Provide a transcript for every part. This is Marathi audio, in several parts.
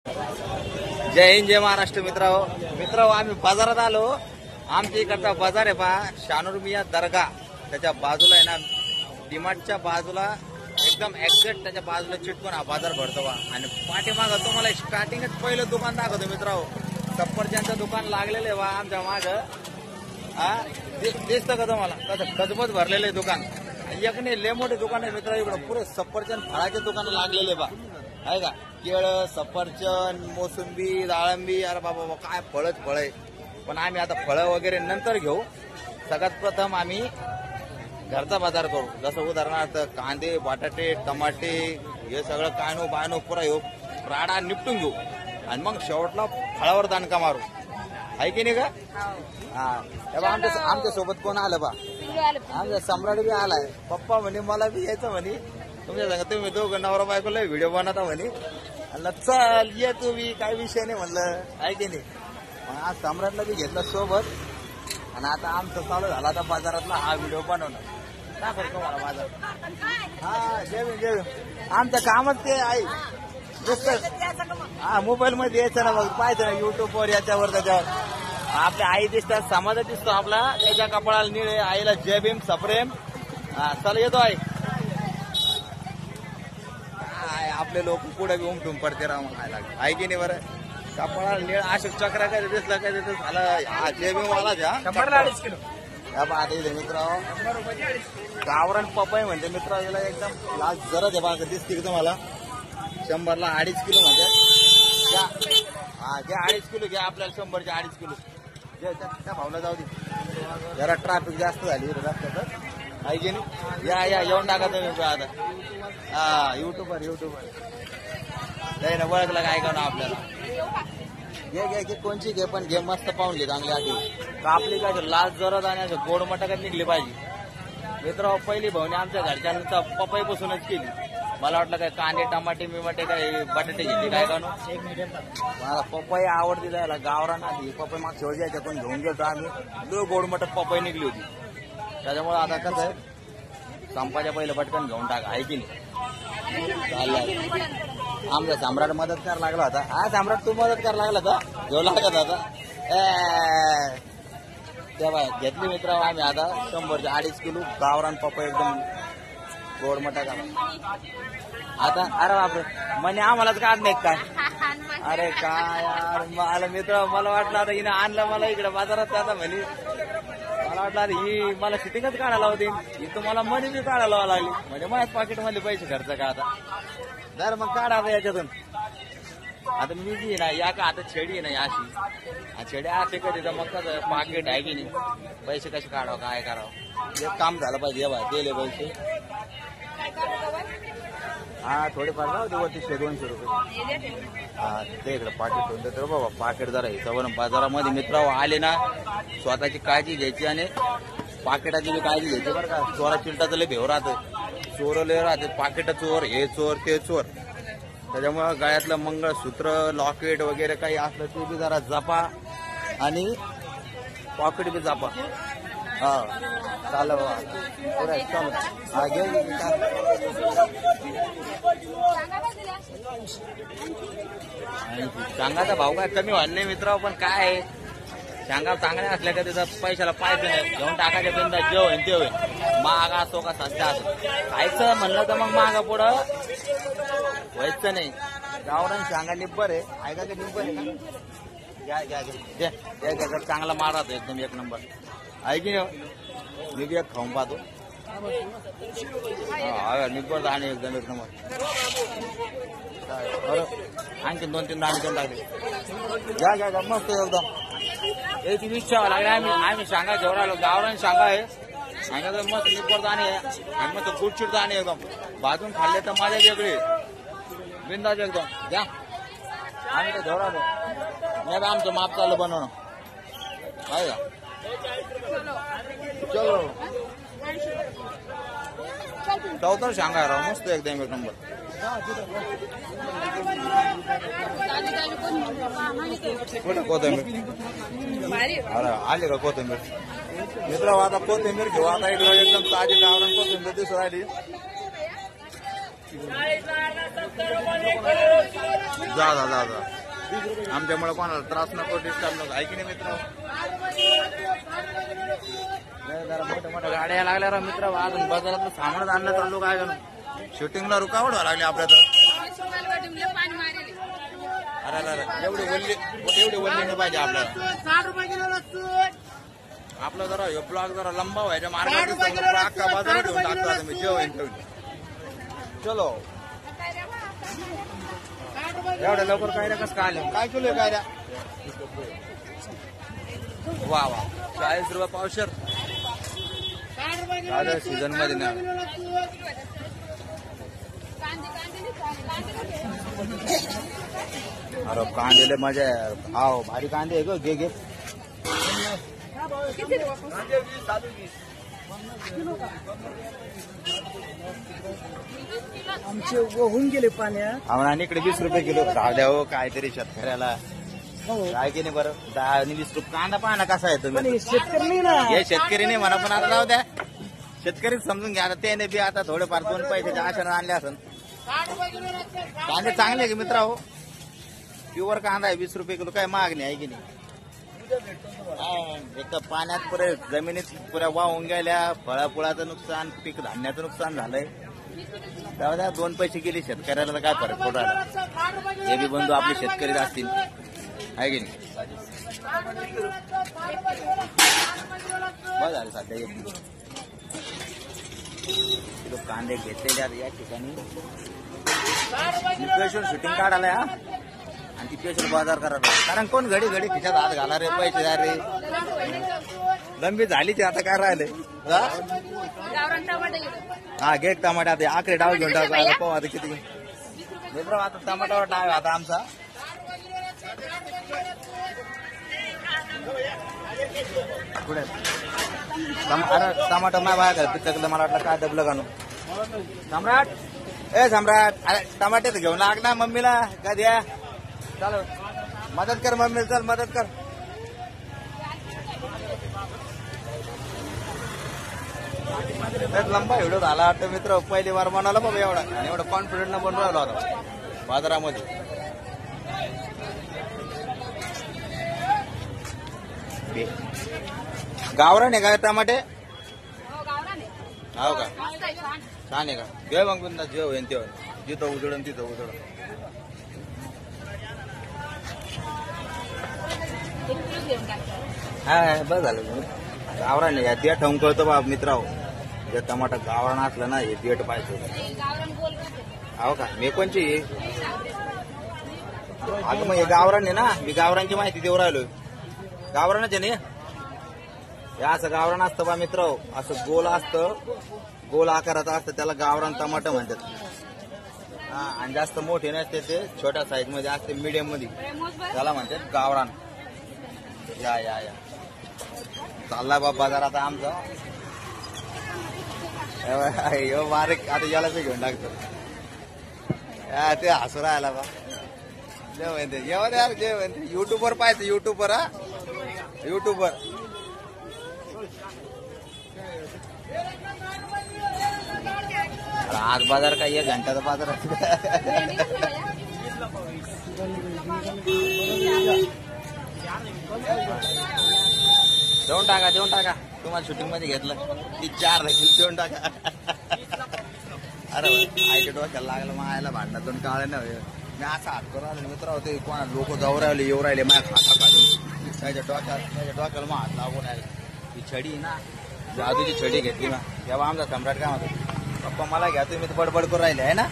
जय हिंद जय महाराष्ट्र मित्र आम्ही बाजारात आलो। आमच्या इकडचा बाजार आहे पहा, शानूर मिया दर्गा त्याच्या बाजूला आहे ना, डीमार्टच्या बाजूला एकदम एक्झॅक्ट त्याच्या बाजूला चिटकून हा बाजार भरतो बा। आणि पाठीमागं तुम्हाला स्टार्टिंगच पहिलं दुकान दाखवतो मित्रांनो, सफरचंदचं दुकान लागलेलं आहे बा आमच्या मागं। हा दिसतं का तुम्हाला कसं गजबज भरलेलं आहे दुकान। एक नाही लय मोठे दुकान आहे मित्र, इकडं पुरे सफरचंद फळाचे दुकान लागलेले बा, आहे का। केळं, सफरचंद, मोसंबी, डाळिंबी, अरे बाबा काय फळच फळ आहे। पण आम्ही आता फळं वगैरे नंतर घेऊ, सगळ्यात प्रथम आम्ही घरचा बाजार करू। जसं उदाहरणार्थ कांदे, बटाटे, टमाटे हे सगळं कानू बानू पुरा येऊ राडा निपटून घेऊ, आणि मग शेवटला फळावर दाणका मारू, आहे की नाही का। हा तेव्हा आमच्या सोबत कोण आलं बा, आमचा सम्राट बी आलाय। पप्पा म्हणे मला बी यायचं म्हणे, तुमच्या सांगा तुम्ही दोघं नवरा बायकोला व्हिडिओ बनवता म्हणे। चल ये तुम्ही, काय विषय नाही म्हणलं, आहे की नाही। मग आज सम्राटला बी घेतलं सोबत, आणि आता आमचं चालू झाला आता बाजारातला हा व्हिडिओ बनवणं। काय करतो मला बाजार, हा जेव आमचं कामच ते आहे नुसतं। हा मोबाईल मध्ये यायचं ना, मग पाहायचं ना युट्यूबवर याच्यावर त्याच्यावर। आपल्या आई दिसतात, समाज दिसतो आपला, त्याच्या कपाळाला निळे, आईला जय भीम सप्रेम। चला येतो आई, आपले लोक पुढे बी उमटून पडते राव म्हणायला, आहे की नाही बरं। कपाळाला निळ अशोक चक्र काय दिसलं काय तिथं झालं, हा जय भीम वाला घ्या। 2.5 किलो मित्र गावरान पपई म्हणते मित्र, याला एकदम लाल जरा आहे बघा, दिसते की तुम्हाला। 100ला 2.5 किलो म्हणजे घ्या, हा घ्या 2.5 किलो घ्या, आपल्याला 100चे 2.5 किलो त्या भावला जाऊ दे, जरा ट्रॅफिक जास्त झाली रस्त्यात, आहे की नाही। या येऊन टाका तुम्ही आता, हा युट्यूबर नाही ना, ओळखलं काय का ना आपल्याला। घे कोणची घे, पण घे मस्त पाहून घे, चांगली आधी कापली काय लाल जरद आणि असं गोड मटाकत निघली पाहिजे मित्र। पहिली भावनी आमच्या घरच्यांचा पपई पासूनच केली, मला वाटलं काय कांदे टमाटे मिमाटे काय बटाटे घेतली काय का मला पपई आवडती जायला गावरान आधी पपई मागच्या वेळी जायच्या, पण घेऊन गेलो आम्ही, लय गोड मटक पपई निघली होती। त्याच्यामुळे आता कसं आहे, संपाच्या पहिलं पटकन घेऊन टाका, आहे की नाही। आमचा सम्राट मदत करायला लागला होता, हा सम्राट तू मदत करायला लागला होता, घेऊ लागत होता तेव्हा घेतली मित्र आम्ही आता 100चे 2.5 किलो गावरान पपई एकदम गोड मटाका। आता अरे बापरे म्हणे आम्हालाच काढ नाही काय, अरे काय यार मला मित्र, मला वाटलं आता हिने आणलं मला इकडे बाजारात, आता म्हणे मला वाटलं अरे ही मला सिटिंगच काढायला होती, ही तुम्हाला मनी बी काढायला लागली, म्हणजे माझ्या पॉकेट मध्ये पैसे खर्च का आता, जर मग काढा आता याच्यातून। आता मी जी ना या का आता छेडी आहे ना अशी छेडी असे कधी तर मग कसं पाकिट आहे की नाही, पैसे कसे काढावं काय करावं, एक काम झालं पाहिजे बा, दिले पैसे हा थोडेफार जाऊ दे वरती 100-200 रुपये, हा ते इकडे पाकिट ठेवून देतो बाबा। पाकिट जरा हिशोबानं बाजारामध्ये मित्र आले ना, स्वतःची काळजी घ्यायची आणि पाकिटाची बी काळजी घ्यायची बरं का। चोरा चिलटाचं लय भेव राहतं, चोर लय राहते, पाकिट चोर, हे चोर ते चोर, त्याच्यामुळं गळ्यातलं मंगळसूत्र लॉकेट वगैरे काही असलं ते बी जरा जपा, आणि पॉकेट बी जपा। हा चालू बाबा पुढे चालू, हा घे शांगाचा भाव काय कमी व्हायला नाही मित्र, पण काय आहे शांगा चांगल्या असल्या का त्याचा पैशाला पाहायचं नाही, घेऊन टाकायच्या बिंदा जे होईल ते होईल, महाग असो का सस्ता असो, खायचं म्हणलं तर मग महागा पुढं व्हायचं नाही। गावरान शांगा निब्बर आहे का, ते निब्बर आहे का, घ्या चांगला माल राहतो एकदम एक नंबर, आहे की नाही। मी बी एक खाऊन पाहतो, हा निब्बर आणि एकदम एक नंबर, आणखी 2-3 दाणे देऊन टाकले, घ्या मस्त एकदम याची इच्छा लागली। आम्ही शांगा घेऊन आलो, गावरान शांगा आहे, शांगा मस्त निब्बर दाणे आहे, आणि मस्त गुडचिड दाणे एकदम, भाजून खाल्ले तर माझ्या वेगळी बिंदाच एकदम घ्या। आम्ही तर घेऊन आलो, नाही बा आमचं माप चालू बनवणं, आहे का। चलो चौथर शांगा राव मस्त एकदम एक नंबर, कुठं कोथिंबीर, अरे आली का कोथिंबीर मित्र, आता कोथिंबीर घेऊ, आता इकडे एकदम ताजी गावरान कोथिंबीर दिसून राहिली, जा आमच्यामुळे कोणाला त्रास नको, डिस्टर्ब नको, ऐकी नाही मित्र. जरा मोठ्या मोठ्या गाड्या लागल्या राव मित्र. अजून बाजारात सामान आणलं तर लोक आहे का शूटिंगला रुकावट व्हायला लागली आपल्या तर. अरे अरे एवढी वल्ली नाही पाहिजे आपल्याला. आपला जरा हे ब्लॉक जरा लंबा व्हायच्या मार्गात अख्खा बाजारात घेऊन टाकतो आता मी जेवण. चलो एवढ्या लवकर काय रे कसं काय काय किलो काय रे. वा वा 40 रुपये पावशेर सीझन मध्ये ना. अरे कांदेले मजा आहे. हाव भारी कांदे आहे ग. घे घे. आमचे होऊन गेले पाण्यात. आम्हाला इकडे 20 रुपये किलो. राहू द्या हो काहीतरी शेतकऱ्याला काय की नाही. बरं 10 आणि 20 रुपये कांदा पाहा ना कसा आहे तुम्ही. शेतकरी नाही ना. हे शेतकरी नाही म्हणा पण आता राहू द्या. शेतकरीच समजून घ्या. आता त्याने बी आता थोडेफार 2 पैशाच्या आशाने आणले असन. कांदे चांगले की मित्र हो. प्युअर कांदा आहे 20 रुपये किलो. काय मागणी आहे की नाही. एक तर पाण्यात पुरे जमिनीत पुऱ्या वाहून गेल्या. फळाफुळाचं नुकसान, पीक धान्याचं नुकसान झालंय. तेव्हा 2 पैसे गेले शेतकऱ्याला तर काय फरक पडू राहिला. हे बी बंधू आपले शेतकरीच असतील आहे की नाही. बस झालं सध्या 1 किलो कांदे घेतलेले या ठिकाणी. स्पेशल शूटिंग काढायला हा. आणि ती स्पेशल बाजार करायला. कारण कोण घडी घडी खिशात हात घाला रे. पैसे द्या रे. लंबी झाली ते आता काय राहिले. हा घे टमाटे. आता आकडे डाव घेऊन टाकू. आता पाहू आता किती. आता टमाटावर डाव आता आमचा. पुढे अरे टमाटर नाही बाहेर पिकलं. मला वाटलं काय डबलं गाणं. सम्राट ए सम्राट अरे टमाटे तर घेऊन लाग ना मम्मीला का द्या. चल मदत कर मम्मी. चल मदत कर. लंबा व्हिडिओ झाला वाटतं मित्र. पहिली वार बनवला बाबा एवढा. आणि एवढा कॉन्फिडंट न बनवून राहिलो होता बाजारामध्ये. गावरान आहे का टमाटे. हो का छान आहे का. घे मग पुन्हा जे होईन ते होईल. जिथं उजळून तिथं उजळून. हा बस झालं. गावरान या देठ ठेवून कळतो बा मित्रांनो. जर टमाटा गावरान असलं ना हे देठ पाहिजे. हो का मी कोणची अगं मग हे गावरान आहे ना. मी गावरांची माहिती देऊ राहिलोय. गावरानच आहे ना हे. असं गावरान असतं बा मित्र. असं गोल असतं. गोल आकाराचं असतं. त्याला गावरान टमाटर म्हणतात. हा आणि जास्त मोठे नसते ते. छोट्या साईज मध्ये असते. मीडियम मध्ये त्याला म्हणतात गावरान. या या या चालला बा बाजार आता आमचा. बारीक आता याला ते घेऊन टाकतो. ते हसू राहिला बा. जे म्हणते जेवण यार जे म्हणते. युट्यूबवर पाहायचं. युट्यूबवर हा युट्यूबवर. आज बाजार काय 1 घंट्याचा बाजार. देऊन टाका देऊन टाका. तुम्हाला शूटिंग मध्ये घेतलं ती 4 राहील. देऊन टाका. अरे आईच्या डोक्याला लागलं. मायाला भांडणातून काळ नव्हे. मी असं हात करून आलो मित्र होते. कोणा लोक जाऊ राहिले येऊ राहिले माझ्या खाता काढून. त्याच्या डोक्याला मग हात लागून राहिले. ही छडी ना जादूची छडी घेतली ना. तेव्हा आमचा सम्राट काय म्हणतो पप्पा मला घ्या तुम्ही बडबड करून राहिले आहे ना.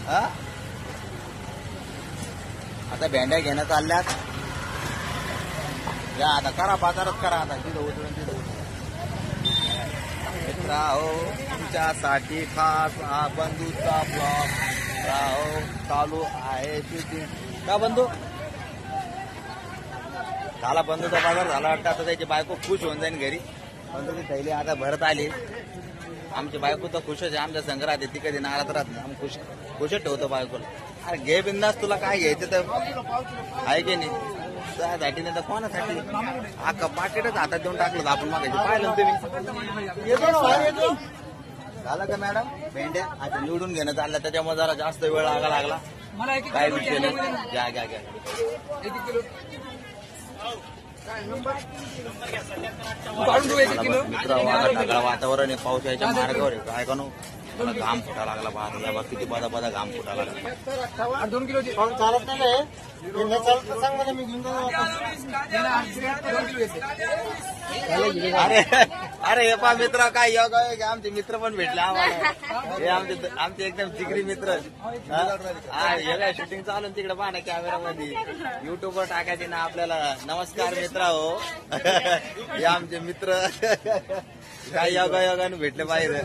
हा आता भेंड्या घेणं चालल्यात. या आता करा बाजारात करा. आता तिथं उतरून तिथं मित्रांनो तुमच्यासाठी खास हा बंधूचा ब्लॉग चालू आहे. शूटिंग का बंधू झाला. बंधूचा बाजार झाला वाटतं. आता त्याची बायको खुश होऊन जाईन घरी. बंधूची थैली आता भरत आली. आमची बायको तर खुशच आहे. आमच्या संघ राहते. ती कधी नाराज राहत नाही. आम्ही खुशच ठेवतो बायकोला. अरे घे बिंदास. तुला काय घ्यायचं तर आहे की नाही. त्यासाठी नाही तर कोणासाठी अख्खा पाकिटच हातात देऊन टाकलं आपण. मागायचं पाहिलं तुम्ही. झालं का मॅडम भेंड्या आता निवडून घेणं चाललं. त्याच्यामुळे जरा जास्त वेळ लागला. काय विषय नाही. घ्या घ्या घ्या. मित्रांनो आता ढगाळ वातावरण आहे, पाऊस यायच्या मार्गावर आहे. काय करू मला घाम फुटा लागला. पाहता बघ किती बदा बदा घाम फुटा लागला. 2 किलो चालत नाही सांग मला मी घेऊन अरे अरे हे पा मित्र काय योग आहे की आमचे मित्र पण भेटले आम्हाला. हे आमचे एकदम जिगरी मित्र. हा हे काय शूटिंग चालून तिकडे पहा ना कॅमेरामध्ये युट्यूबवर टाकायचे ना आपल्याला. नमस्कार मित्र हो. हे आमचे मित्र काय योगा योगाने भेटले पाहिजे.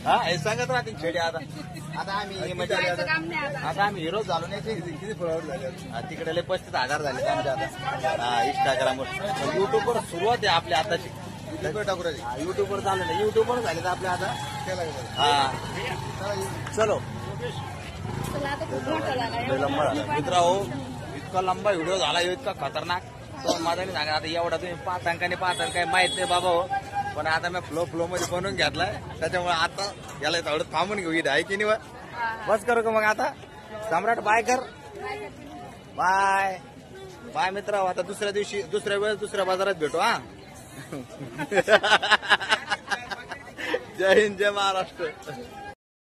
हा हे सांगत राहते छेडे. आता आम्ही म्हणजे आता आम्ही हिरो झालो नाही. किती फॉलोअर झाले तिकडे 35,000 झाले आमच्या आता इंस्टाग्रामवर. युट्यूबवर सुरुवात आहे आपल्या आताची. युट्यूबवर चालू नाही. युट्यूबवर झाले तर आपल्या आता. हा चलो मित्र हो. इतका लंबा व्हिडिओ झाला इतका खतरनाक तो माझा नाही सांगा. आता एवढा तुम्ही पाहता काय माहित नाही बाबा हो. पण आता मी फ्लो मध्ये बनवून घेतलाय त्याच्यामुळे आता याला थोडं थांबून घेऊ इथे आहे की नाही. बस करू का मग आता. सम्राट बाय कर. बाय बाय मित्र. आता दुसऱ्या दिवशी दुसऱ्या वेळेस दुसऱ्या बाजारात भेटू. हा जय हिंद जय महाराष्ट्र.